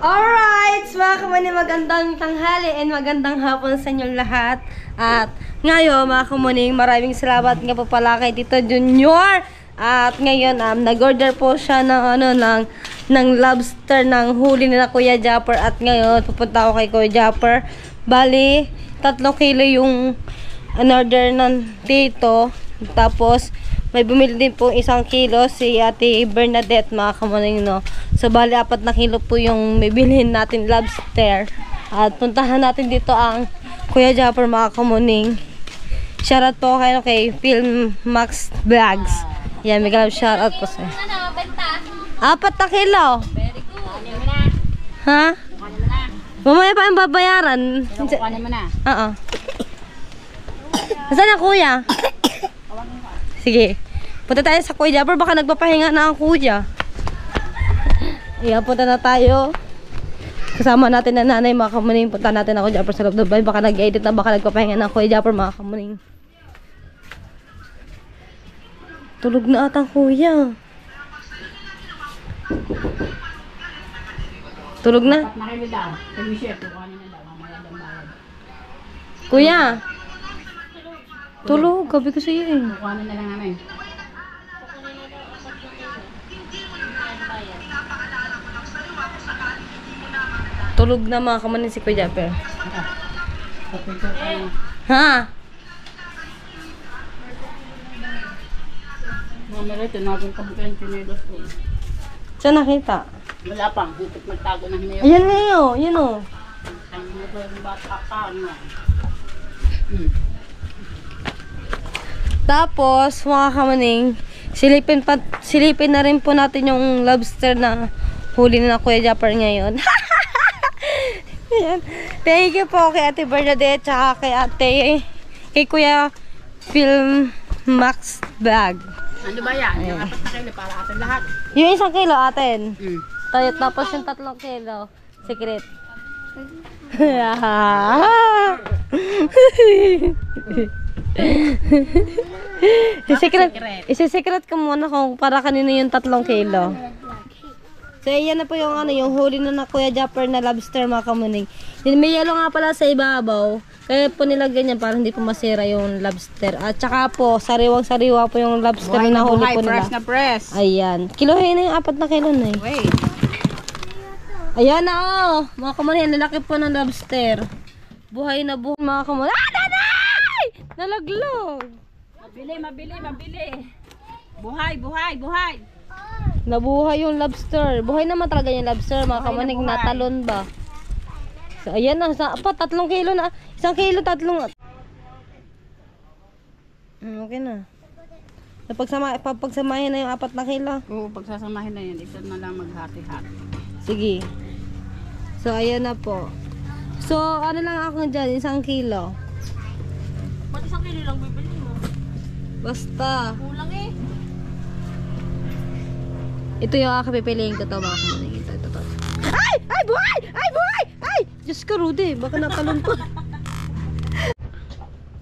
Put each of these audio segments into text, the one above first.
Alright, mga kamani, magandang tanghali and magandang hapon sa inyong lahat. At ngayon, mga kamani, maraming salamat nga po pala kay Tito Junior. At ngayon, nag-order po siya ng lobster ng huli nila Kuya Japper. At ngayon, pupunta ako kay Kuya Japper. Bali, 3 kilo yung in-order ng Tito. Tapos, may bumili din po 1 kilo si Ate Bernadette, mga kamuning, no. So, bali 4 na kilo po yung may bilhin natin lobster. At puntahan natin dito ang Kuya Japper, mga kamuning. Shoutout po kayo kay Film Max Vlogs. Yan, may galap shoutout po sa'yo. 4 na kilo. Very good. Ha? Mamaya pa yung babayaran. Kukuhanin mo na. Oo. Saan na kuya? Sige. Punta tayo sa Kuya Japper. Baka nagpapahinga na ang kuya. Iya, punta na tayo. Kasama natin na nanay, mga kamuning. Punta natin ako Japper sa loob ng bahay. Baka nag-edit na, baka nagpapahinga na ang Kuya Japper, mga kamuning. Tulog na ata kuya. Tulog na? Nakili daw. Kami-share. Kukuhanin na daw. Mamaya daw bayad. Kuya. Tulog. Gabi ko sa'yo eh. Kukuhanin na lang namin. Tulog na, mga kamanin, si Kuya Japper. Kapito ka na. Ha? Mamaya tinagong kabukain chinelos ko. Saan nakita? Wala pang. Hipit magtago na hinayo. Ayan na yun. Yun o. Ang mo ko yung bata ka. Tapos, mga kamaning, silipin na rin po natin yung lobster na huli na Kuya Japper ngayon. Ayan. Thank you po kay Ate Bernadette tsaka kay Kuya Film Max Bag. Ano ba yan? Yung 4 na kilo para atin lahat. Yung 1 kilo atin. Tapos yung 3 kilo. Secret. Isi-secret ko muna kung para kanino yung 3 kilo. So, yan na po yung yung huli na Kuya Japper na lobster, mga kamuning. May yelo nga pala sa ibabaw. Kaya po nilagyan yan para hindi po masira yung lobster. At saka po, sariwang-sariwa po yung lobster na huli po nila. Fresh na fresh. Ayan. Kilohin na yung 4 na kilo na eh. Wait. Ayan na oh. Mga kamuning, lalaki po ng lobster. Buhay na buhay, mga kamuning. Ah, nanay! Nalaglag. Mabili. Buhay. Nabuhay yung lobster. Buhay naman talaga yung lobster, mga kamaning, natalon ba? So, ayan na. 3 kilo na. 1 kilo, 3. Okay na. Pagsamahin na yung 4 na kilo. Oo, pagsasamahin na yan. Ito na lang maghati-hati. Sige. So, ayan na po. So, ano lang ako dyan? 1 kilo. Ba't 1 kilo lang bibili mo? Basta. Kulang eh. Ito yung pipiliin ko to, mga kamaning. Ito. Ay! Ay! Buhay! Ay! Buhay! Ay! Diyos ko, Rudy. Baka natalon ko.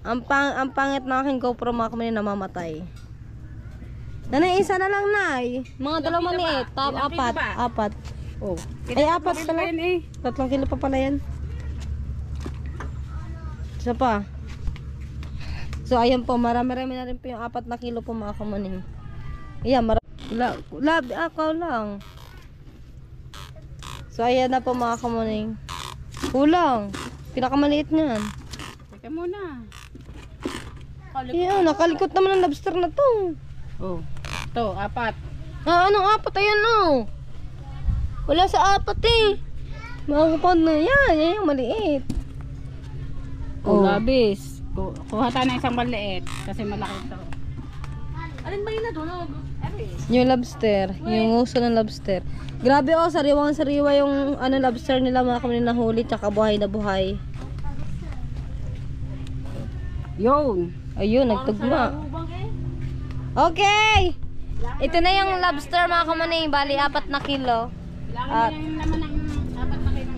Ang pangit na aking GoPro, mga kamaning, namamatay. Nanay, isa na lang, Nay. Mga 2 maliit. 4. Oh. Ay, 4 pala. 3 kilo pa pala yan. Isa pa. So, ayan po. Marami-rami na rin po yung 4 na kilo po, mga kamaning. Ayan, ako lang. So, ayan na po, mga kamaning. Kulang. Pinakamaliit niyan. Teka muna. Ayan, nakalikot naman ang lobster na to. Oh. Ito, 4. Anong 4? Ayan o. Wala sa 4 eh. Makakapad na yan. Yan yung maliit. Oh, labis. Kuha tayo ng 1 maliit. Kasi malaki ito. Alin ba yun na doon? Yung lobster. Yung uso ng lobster. Grabe oh, sariwang-sariwa yung lobster nila, mga kamaning, nahuli. Tsaka buhay na buhay. Yun. Ayun, nagtugma. Okay! Ito na yung lobster, mga kamaning. Bali, 4 na kilo. At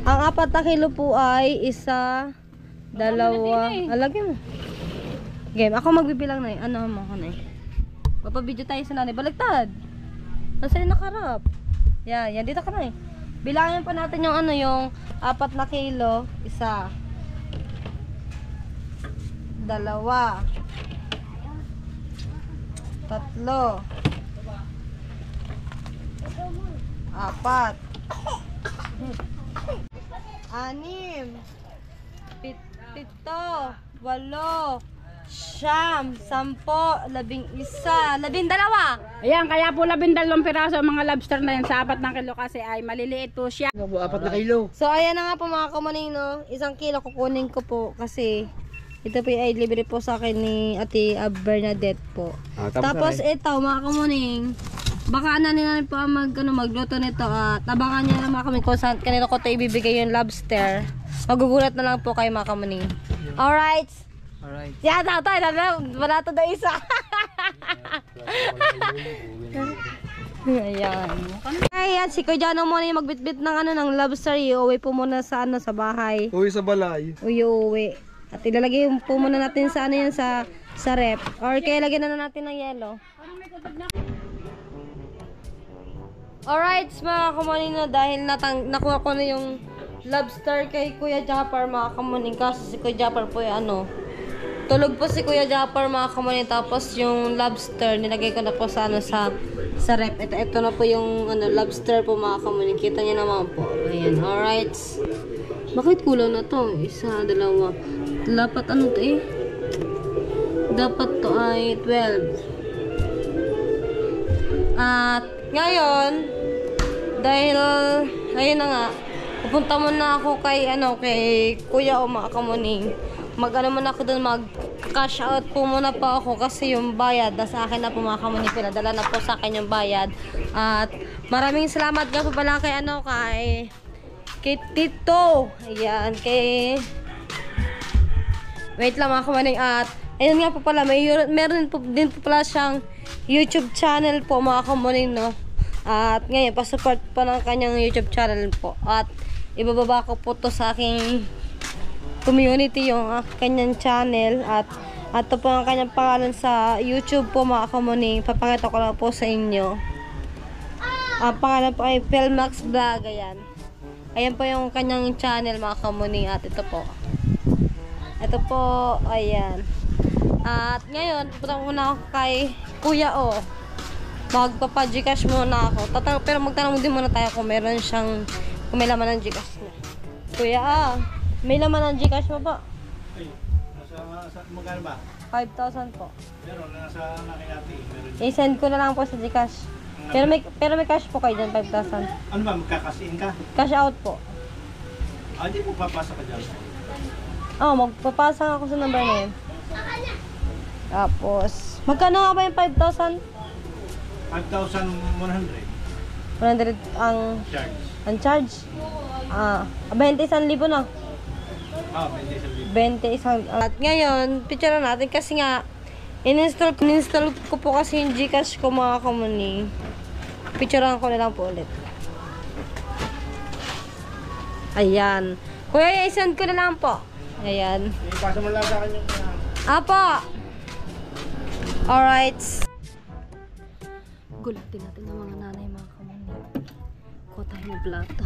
ang 4 na kilo po ay 1, 2. Alagyan mo. Game, ako magbibilang na eh. Ano mo ako na eh. Papabidyo tayo sa nanay. Baliktad. Nasaan yung nakarap? Yan, dito ka na eh. Bilangin pa natin yung ano, yung 4 na kilo. 1, 2, 3, 4, 6, 7, 8, 9, 10, 11, 12. Ayan, kaya po 12 piraso ang mga lobster na yan sa 4 na kilo kasi ay maliliit po siya. 4 na kilo. So, ayan na nga po mga kamuning, no? 1 kilo kukunin ko po kasi ito po ay libre po sa akin ni Ate Bernadette po. Tapos ito, mga kamuning, baka nanin po ang magluto nito at abangan niya na mga kamuning kung saan kanila ko ito ibibigay yung lobster. Magugulat na lang po kayo mga kamuning. Alright. Alright. Yeah, tatay, wala to na isa. Ayan. Ayan, si Kuya Jano muna yung magbitbit ng ng lobster. Iuwi po muna sa sa bahay. Uwi sa balay. Uwi. At ilalagay po muna natin sa yan sa rep. Or kaya lagyan na natin ng yelo. Alright, mga kamuning, na dahil nakuha ko na yung lobster kay Kuya Japar, mga kamuning, kasi si Kuya Japar po tulog po si Kuya Japar, mga kamuning, tapos yung lobster nilagay ko na po sa sa rep. Ito na po yung lobster po, mga kamuning. Kita niyo naman po. Ayan, alright. Bakit kulang na to? 1, 2. Dapat to eh? Dapat to ay 12. At ngayon, dahil ayun na nga, pupunta muna ako kay Kuya o mga kamuning. Muna ako doon, mag-cash out po muna po ako kasi yung bayad nasa akin na po, mga kamuning. Pinadala na po sa akin yung bayad. At maraming salamat nga po pala kay kay Tito. Ayan, wait lang, mga kamuning. At ayun nga po pala, meron din po pala siyang YouTube channel po, mga kamuning, no? At ngayon, pasupport po ng kanyang YouTube channel po. At ibababa ko po to sa aking community yung kanyang channel. At ito po ang kanyang pangalan sa YouTube po, mga kamuning. Papakita ko lang po sa inyo. Ang pangalan po ay Philmax Vlog. Ayan po yung kanyang channel, mga kamuning. At ito po, ayan. At ngayon, pupunta muna ako kay Kuya O. Magpapa-Gcash muna ako. Pero magtanong din muna tayo kung meron siyang, kung may laman ng Gcash niya. Kuya may laman ng Gcash mo ba? Ay, nasa magkano ba? 5,000 po. Meron, nasa nakinati. I-send ko na lang po sa Gcash. Pero may cash po kayo dyan, 5,000. Ano ba, magkakasin ka? Cash out po. Di mo papasa ka dyan. Magpapasa ako sa number na yun. Tapos, magkano nga ba yung 5,000? 5,100. 100 Charge. ang charge? 21,000 na. 21,000. At ngayon, picture natin kasi nga, in-install ko po kasi yung Gcash ko, mga kamuning. Picturean ko na lang po ulit. Ayan. Kuya, i-send ko na lang po. Ayan. Ipasa mo lang sa akin yung... Apo! Alright. Gulatin natin ng mga nanay, mga kamuning. Kuha tayo ng plato.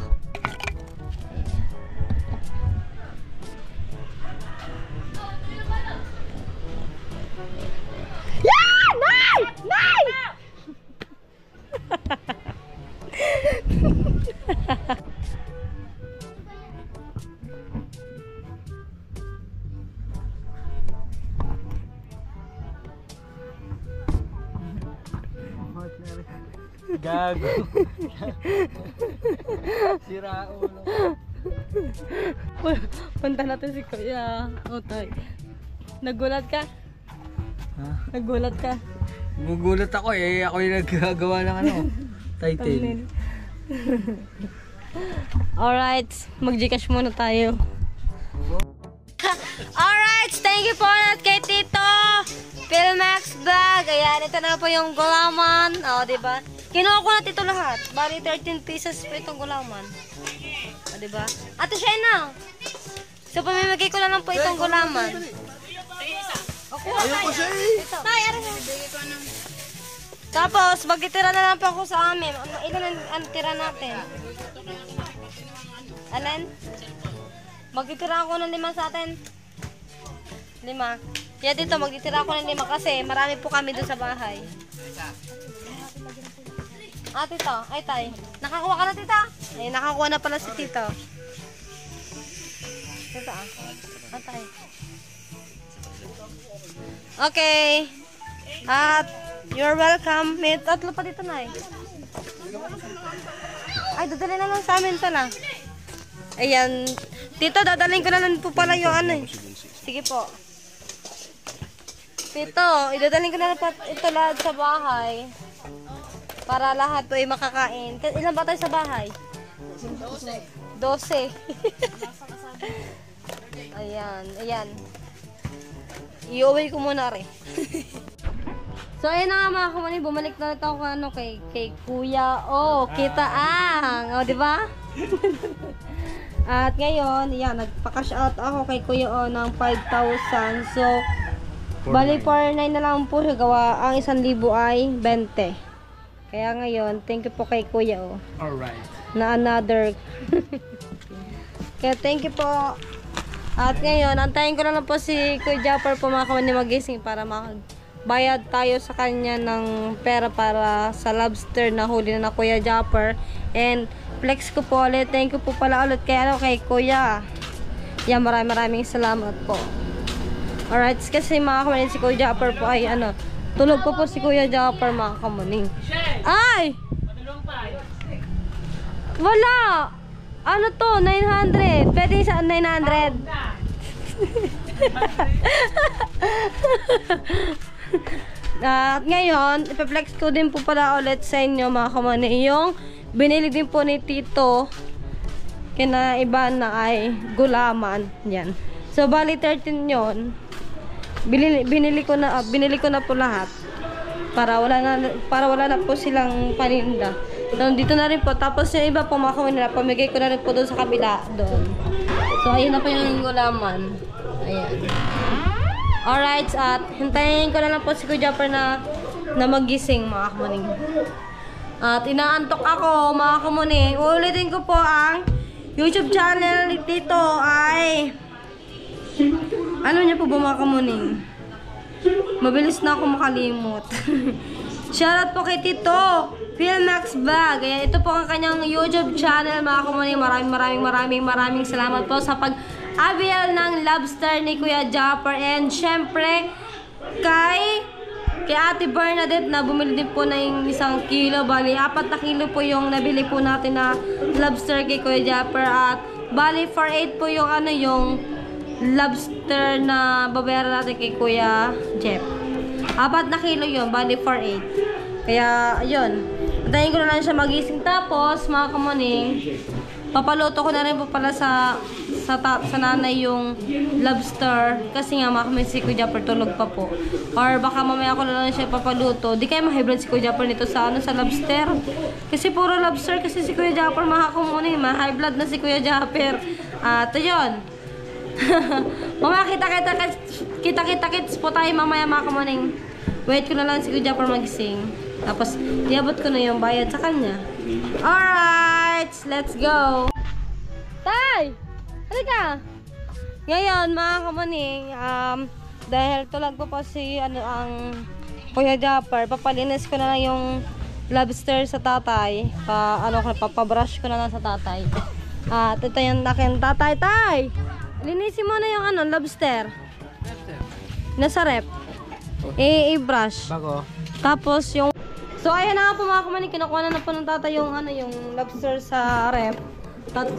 Yeah! Nay! Nay! Gago. Sira ulo. Punta natin si Kuya Otoy. Nagulat ka? Ha? Nagulat ka? Gugulat ako eh. Ako yung naggagawa ng title. Alright, mag-Gcash muna tayo. Alright, thank you po ulit kay Tito Philmax Vlog. Ayan, ito na po yung gulaman. Diba? Kinuha ko na Tito lahat. Bali, 13 pieces po itong gulaman. Diba? Ate Shena, so pamimigay ko na lang po itong gulaman. Ayoko siya eh. Tapos, magtitira na lang po ako sa amin. Ilan ang tira natin? Alin? Magtitira ako ng 5 sa atin. 5. Yeah, dito magtitira ako ng 5 kasi marami po kami doon sa bahay. Ah, tito. Ay, tay. Nakakuha ka na, tita? Ay, nakakuha na pala si tito. Tito, ah. Ah, tay. Okay. At, you're welcome. May 3 pa dito na eh. Ay, dadalhin na lang sa amin ito lang. Ayan. Tito, dadalhin ko na lang po pala yung ano eh. Sige po. Tito, idadalhin ko na lang po ito lahat sa bahay. Para lahat po ay makakain. Ilan ba tayo sa bahay? 12. Ayan, ayan. I-uwi ko muna rin. So, ayun na nga mga kumani, bumalik na ito ako ano, kay Kuya O. Kita ang. O, di ba? At ngayon, yan, nagpa-cash out ako kay Kuya O ng 5,000. So, bali 4,900 na lang po siya gawa. Ang 1,000 ay 20. Kaya ngayon, thank you po kay Kuya O. Alright. Na another. Kaya thank you po. At ngayon, antayin ko na lang po si Kuya Japper po mga kumani magising para bayad tayo sa kanya ng pera para sa lobster na huli na Kuya Japper. And flex ko po ulit. Thank you po pala ulit kay Kuya. Yan, maraming salamat po. Alright, kasi mga kamanin si Kuya Japper po ay ano, tulog po si Kuya Japper mga kamanin. Ay! Wala! Ano to? 900. Pwede sa 900. At ngayon, ipaplex ko din po pala ulit sa inyo mga kamani yung binili din po ni Tito kina iba na ay gulaman. Yan. So bali 13 yon. Binili ko na po lahat para wala na po silang paninda. So, dito na rin po. Tapos yung iba po mga kamani na pamigay ko na rin po doon sa kabila doon. So ayun na po yung gulaman. Ayan. Alright, at hintayin ko na lang po si Kuya Japper na magising mga kamuning. At inaantok ako mga kamuning. Uulitin ko po ang YouTube channel ni Tito ay ano niya po ba mga kamuning? Mabilis na ako makalimot. Shoutout po kay Tito Philmax Vlog. Ayan, ito po ang kanyang YouTube channel mga kamuning. Maraming salamat po sa pag-avail ng lobster ni Kuya Japper. And syempre kay Ate Bernadette na bumili din po na yung 1 kilo. Bali 4 na kilo po yung nabili po natin na lobster kay Kuya Japper. At bali 4.8 po yung ano yung lobster na babayaran natin kay Kuya Jeff. 4 na kilo yun, bali 4.8. Kaya ayun, antayin ko na lang siya magising. Tapos mga kamuning, papaluto ko na rin po pala sa nanay yung lobster. Kasi nga mga kamuning si Kuya Japper tulog pa po. Or baka mamaya ko na lang siya papaluto. Di kayo ma-high-blood si Kuya Japper nito sa sa lobster. Kasi puro lobster kasi si Kuya Japper mga kamuning. Ma-high-blood na si Kuya Japper. At yun. Mamaya kita-kits po tayo mamaya mga kamuning. Wait ko na lang si Kuya Japper magising. Tapos iabot ko na yung bayad sa kanya. Alright, let's go. Tay! Halika! Ngayon mga kamuning, dahil tulog po si ang Kuya Japper, papalinis ko na lang yung lobster sa tatay. Papabrush ko na lang sa tatay. At ito yung akin tatay. Tay! Linisin mo na yung lobster. Nasa rep. I-brush. Bago. Tapos yung... So ayan na nga po mga kumanin, kinukuha na po ng tatay yung yung lobster sa rep. 3.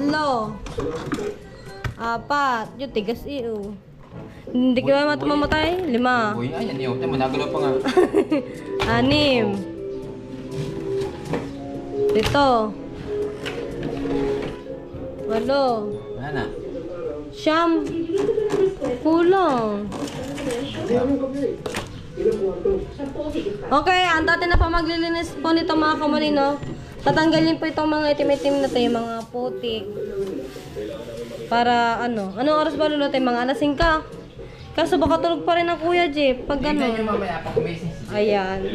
4. Yung tigas iyo. Hindi ka ba mamamatay? 5. Uy, ayan yun. Managalaw pa nga. 6. 7. 8. Wala na. 9. Kulang. Okay, ang natin na pa maglilinis po nito mga kamalino. Tatanggalin po itong mga itim-itim na ito, yung mga putik. Para ano? Anong oras ba lulutin? Mga 5:00. Kaso baka tulog pa rin ang Kuya Jeep. Pag ano. Mamaya pa kumisis. Ayan.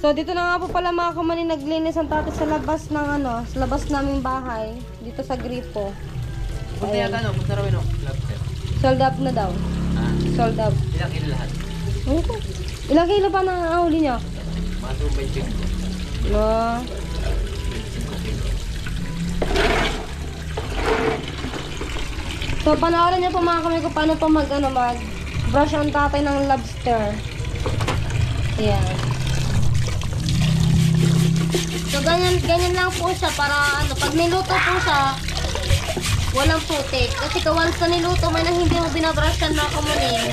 So, dito na nga po pala mga kumani naglinis ang tatay sa labas ng ano, sa labas naming bahay. Dito sa gripo. Punta yata no? Punta rin no? Lobster. Sold up na daw. Ah, Sold up. ilang kilo lahat? Okay. Ilang kilo pa na ahuli niya? Mga 2.5. No. So, panoorin niyo po mga kamay ko paano po mag-brush ang tatay ng lobster. Ayan. So, ganyan lang po siya para ano, pag niluto po siya, walang putik. Kasi once na niluto, may nang hindi mo binabrushan mga kamuning,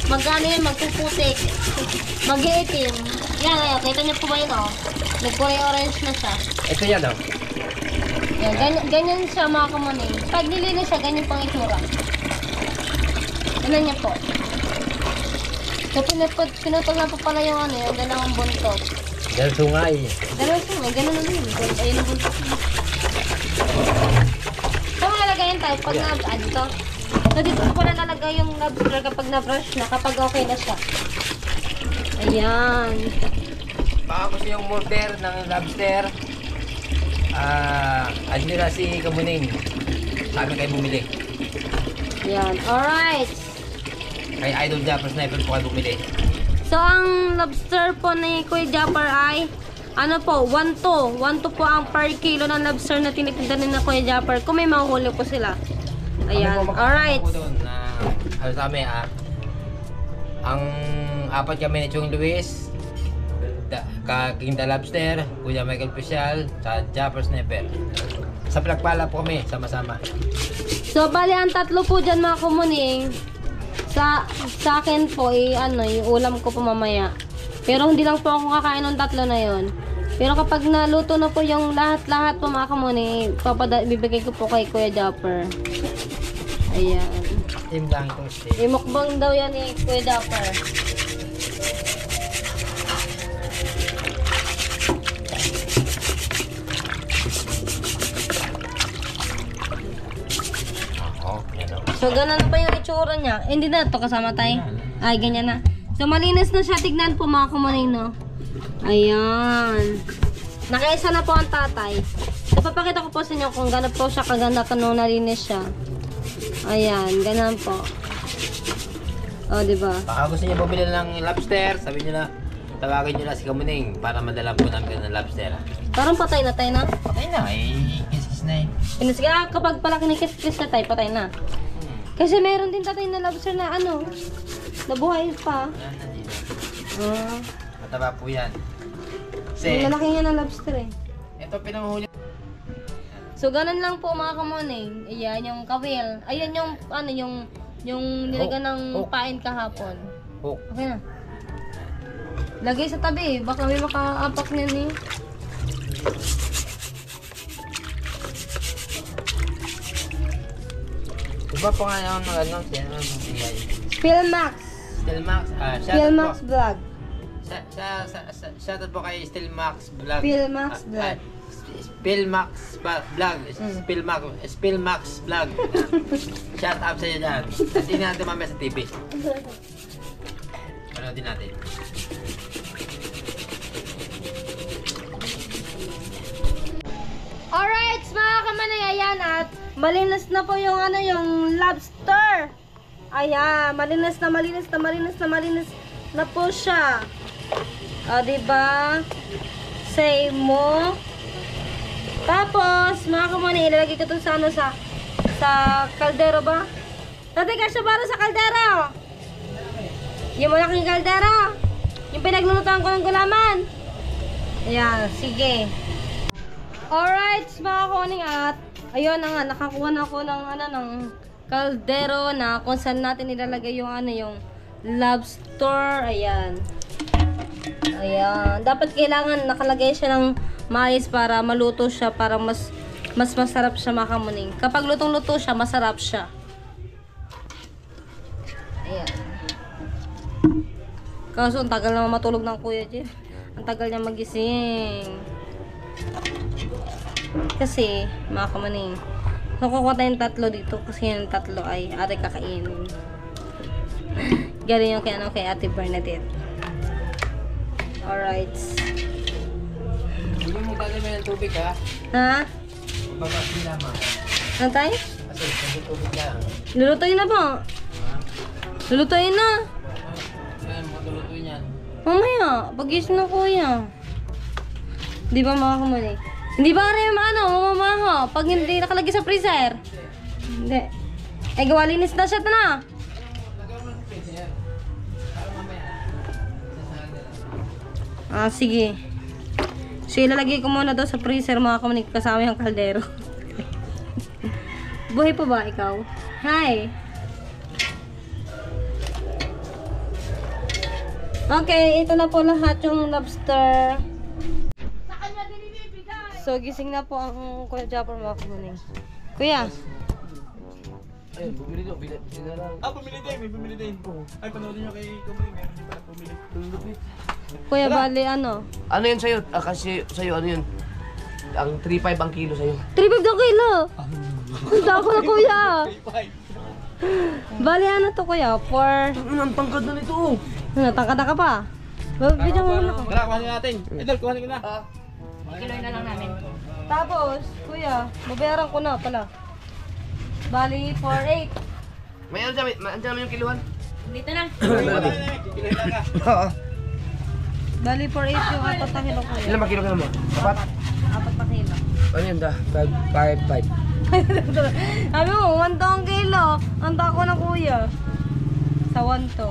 magano yun, magpuputik. Mag-iitim. Yan, kita niyo po ba yun, oh? Nag-kulay orange na siya. Ito yan daw. Yan, ganyan siya mga kamuning. Pag nilinis siya, ganyan pang itsura. Ganyan niya po. So, pinutol na po pala yung ano, yung dalawang buntot. Dahil sungay. Dalawang sungay, ganun na din. Ayun ang buntot. So, malalagayan tayo pag dito. So, dito ko na nalagay yung lobster kapag na-brush na, kapag okay na siya. Ayan. Baka gusto yung mortar ng lobster. Ano nila si Kamuning. Sabi kayo bumili. Ayan. Alright. Kay Idol Japper Sniper po kayo bumili. So, ang lobster po ni Kuya Japper ay, ano po, 1 to po ang per kilo ng lobster na tinitinda ni na Kuya Japper kung may mahuhuli po sila. Ayan. Alright. Ano sa amin, ang apat kami ni Chong Luis, Kakinda Lobster, Kuya Michael Pisyal, sa Japper Sniper. Sa Plagpala po kami, sama-sama. So, bali ang tatlo po dyan mga kumuning. Sa akin po, ano, yung ulam ko po mamaya. Pero hindi lang po ako kakain ng tatlo na yon. Pero kapag naluto na po yung lahat-lahat po mga kamuning, bibigay ko po kay Kuya Japper. Ayan. Team lang itong steak. Imukbang daw yan ni Kuya Japper. So, ganun na pa yung itsura niya. Hindi na ito kasama tayo. Ay, ganyan na. So, malinis na siya. Tignan po mga kumuning, no? Ayan. Nakaisa na po ang tatay. So, papakita ko po sa inyo kung gano'n po siya kaganda nung nalinis siya. Ayan, ganun po. O, diba? Baka gusto niyo bumili ng lobster, sabi niyo na, tawagin niyo na si Kamuning para madala po namin ng lobster. Parang patay na tayo na. Patay na, kiss na Pinasiga, kapag pala kinikis-kis na tayo, patay na. Kasi meron din tatay na lobster na ano, nabuhay pa. Yan na dito. Ah. Mataba po yan. Yung malaki nga na lobster eh. Ito pinanghuli. So, ganun lang po mga kamuning. Ayan, yung kawil. Ayan yung, ano, yung nilagyan ng pain kahapon. Hook. Okay na. Lagay sa tabi, baka may makaapak niyan eh. Iba pa nga yung ano, bigay. Philmax. Stillmax, Philmax Vlog. Shoutout po kay Stillmax Vlog. Philmax Vlog. Spillmax Vlog. Spillmax Vlog. Shout out sa iyo dyan. At hindi natin mamaya sa TV. Panoodin natin. Alright, mga kamanay, ayan at malinis na po yung ano, yung lobster. Ayan, malinis na po siya. O, diba? Say mo. Tapos, mga kamanay, ilalagay ko ito sa ano, sa kaldero ba? Tatay, kasya para sa kaldero. Yung malaking kaldero. Yung pinaglulutuan ko ng gulaman. Ayan, sige. Alright, mga kuning at ayun na nga, nakakuha na ako ng ano, ng kaldero na kung saan natin ilalagay yung ano, yung lobster. Ayan. Ayan. Dapat kailangan nakalagay siya ng mais para maluto siya, para mas masarap siya mga kamuning. Kapag lutong-luto siya, masarap siya. Ayan. Kaso ang tagal naman matulog ng Kuya Jeff. Ang tagal niya magising. Kasi, mga kamaning, so kukuha tayong tatlo dito kasi yung tatlo ay ate kakainin. Galing yung kay Ate Bernadette. Alright. Hindi mo magdadami ng tubig ha. Ha? Babasi lamang. Ano tayo? Kasi tubig lang. Lulutuin na po. Lulutuin na. Ayan, matuluto niyan. Mamaya, pag-isip na kuya. Di ba mga kamuli? Hindi ba rin mamamaho pag hindi nakalagay sa freezer? Hindi. Eh, gawalinis na siya na. Ah, sige. So, ilalagay ko muna daw sa freezer mga kamuli kasama yung kaldero. Buhay pa ba ikaw? Hi! Okay, ito na po lahat yung lobster. So, gising na po ang Kuya Japper mga kumuning. Kuya! Eh, bumili daw, bili na lang. Bumili din, may bumili din. Ay, panoodin nyo kay Kumri, meron din pala bumili. Kuya, bali ano? Ano yun sa'yo? Kasi sa'yo, ano yun? Ang 3.5 ang kilo sa'yo. 3.5 daw kilo! Ang dako na kuya! Bali ano to kuya? Ang tangkad na nito. Natangkad na ka pa? Bibigyan mo muna ko. Tara, kuhanin natin. Idol, kuhanin ko na. Kiloy na lang namin. Tapos, kuya, babayaran ko na pala. Bali, 4.8. May ano dyan, andyan namin yung kiluhan. Dito na. Kiloy lang ka. Oo. Bali, 4.8 yung 4 na kilo kuya. Ilan ba kilo ka naman? Sapat? 4 na kilo. Ano yun da? 5.5. Sabi mo, 1 to ang kilo. Ang dako na kuya. Sa 1 to.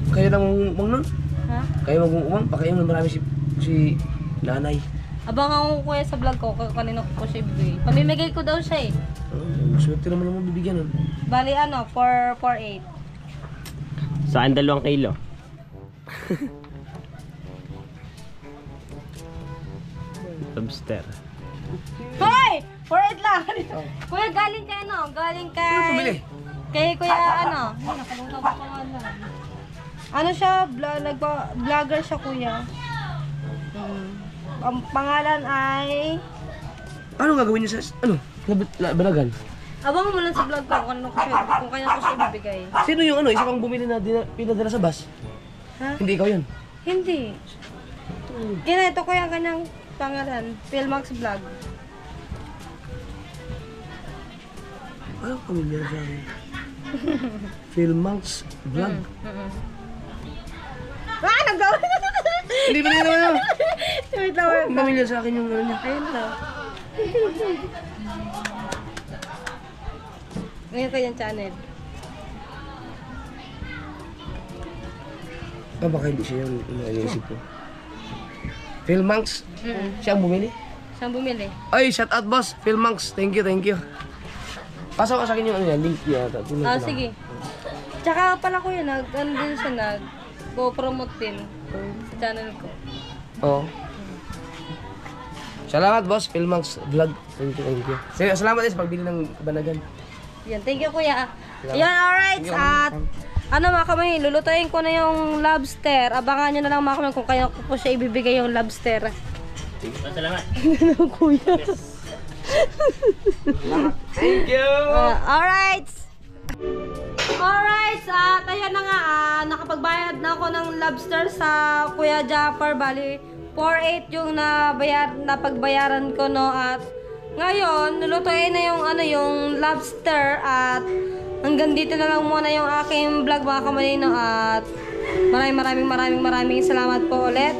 Kayo nang umang nun? Ha? Kayo mag-umang? Baka yung marami si nanay. Abangan ko kuya sa vlog ko, kanina ko po siya ibigay. Pamimigay ko daw siya eh. Swerte naman naman bibigyan nun. Bali ano, 4.8. Saan 2 kilo? Lobster. Hoy! 4.8 lang! Kuya, galing kay ano? Galing kay... Ano bumili? Kay kuya ano? Ay, nakalimutan ko pangalan. Ano siya? Vlogger siya kuya. Ang pangalan ay... Ano gagawin niya sa... Ano? Balagan? Abangan mo lang sa vlog ko kung kaya ko siya ibibigay. Sino yung ano? Isa pang bumili na pinadala sa bus? Ha? Hindi ikaw yun. Hindi. Ito kuya ang kanyang pangalan. Philmax Vlog. Ano pamilya sa akin? Philmax Vlog. Ah! Nagdawin! Hindi ba naman yun? Wait lang, wait lang. Pamilya sa akin yung ano niya. Ayun lang. Ngayon kayang channel. Baka hindi siya yung iniisip ko. Philmax? Siya ang bumili? Saan bumili? Ay, shout out boss. Philmax. Thank you, thank you. Pasok ka sa akin yung ano yan, link yata. Ah, sige. Tsaka pala ko yun, ano din siya, nag-promote din sa channel ko. Oo. Salamat boss, Philmax Vlog. Thank you, thank you. Sige, salamat din sa pagbili ng banagan. Yan, thank you kuya. Yan, alright. At ano mga kamay, lulutuin ko na yung lobster. Abangan nyo na lang mga kamay kung kaya ko po siya ibibigay yung lobster. Salamat. Kuya. Thank you! Alright. Alright, at ayan na nga, nakapagbayad na ako ng lobster sa Kuya Japper. Bali, 4.8 yung napagbayaran ko, no. At ngayon, lulutuin na yung, yung lobster. At hanggang dito na lang muna yung aking vlog mga kamalino. At maraming salamat po ulit.